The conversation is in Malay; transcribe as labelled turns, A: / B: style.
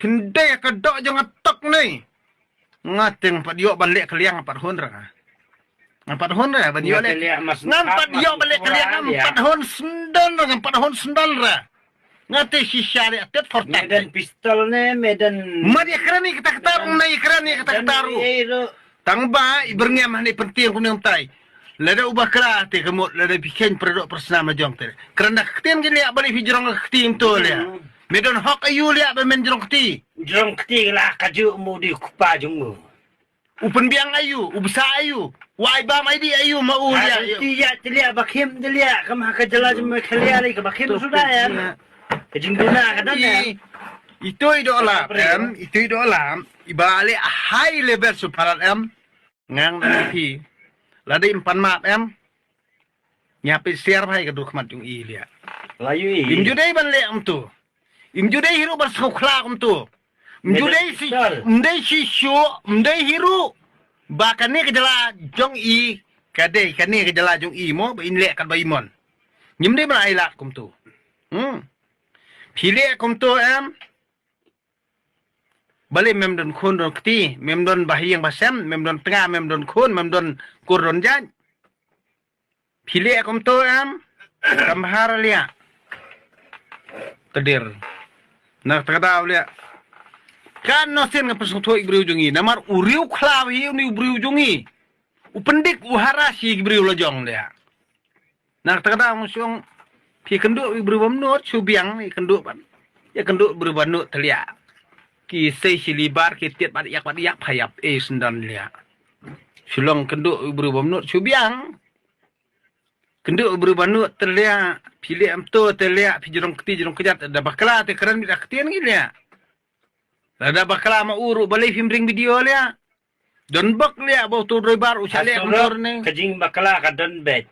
A: Kendai kedok jangan tok ni. Ngateng pat yo balik keliang 4 tahun ra. 4 tahun ra ban yo le. Ngan 4 yo balik keliang 4 tahun sendal ra 4 tahun sendal ra. Ngate shisha le tet fortat.
B: Medan pistol ne medan.
A: Mari kerani kita ketaru nai kerani kita ketaru. Tangba iberngem ni penting kuning tai. Lada ubah kera te kemut lada bikin produk personal majong te. Kerana ketin gini balik hijrong ketin tu le. Medan hok ayu liat bermain jerong keti.
B: Jerong keti lah kaju mu di kupa jungmu.
A: Upen biang ayu, ubsa ayu. Wai bam aidi ayu mau liat.
B: Tiya tiya bakim tiya kemah kejala jemu kelia lagi bakim sudah ya. Kejingduna kadang ya.
A: Itu idola em, itu idola. Ibalik high level superat em. Ngang nanti. Lada impan map em. Nyapi share hai kedua kemat jung i liat.
B: Layu i.
A: Imjudai ban le em tu. Imjudai hiru bersukla em tu. Mdai si shu, mdai hiru. Bahkan ni kejala jong i. Kadai kan ni kejala jong i mo. Ba inlek kat ba imon. Nyemdai ban ailat kum tu. Pilih kum tu em. Balik mem don khun don keti. Mem don bahiyang basem. Mem don tengah, mem don khun. Mem don kur don jan. Pilih kum tu em. Kamhar liat. Tedir. Nak terkadau liat. Kan nosin nga pesutho ibriu jungi. Namar uriu klawi ni ibriu jungi. Upendik uharasi ibriu lojong dia. Nak terkadau musyong. Pi kenduk ibriu bamnut. Subiang ni kenduk pan. Ya kenduk ibriu bamnut telia. Ki say silibar ki tiat padiak payap. Sendan liat. Sulong kenduk ibriu bamnut subiang. Kenduk ibriu bamnut telia. Pilih amto telia. Pi jerong keti jerong kejat. Ada bakla te keren minta ketian gini liat. Ada bakal ma uru balai film ring video lia. Don bak lia bau tu droi bar usale motor ni.
B: Kejing bakala ka don bet.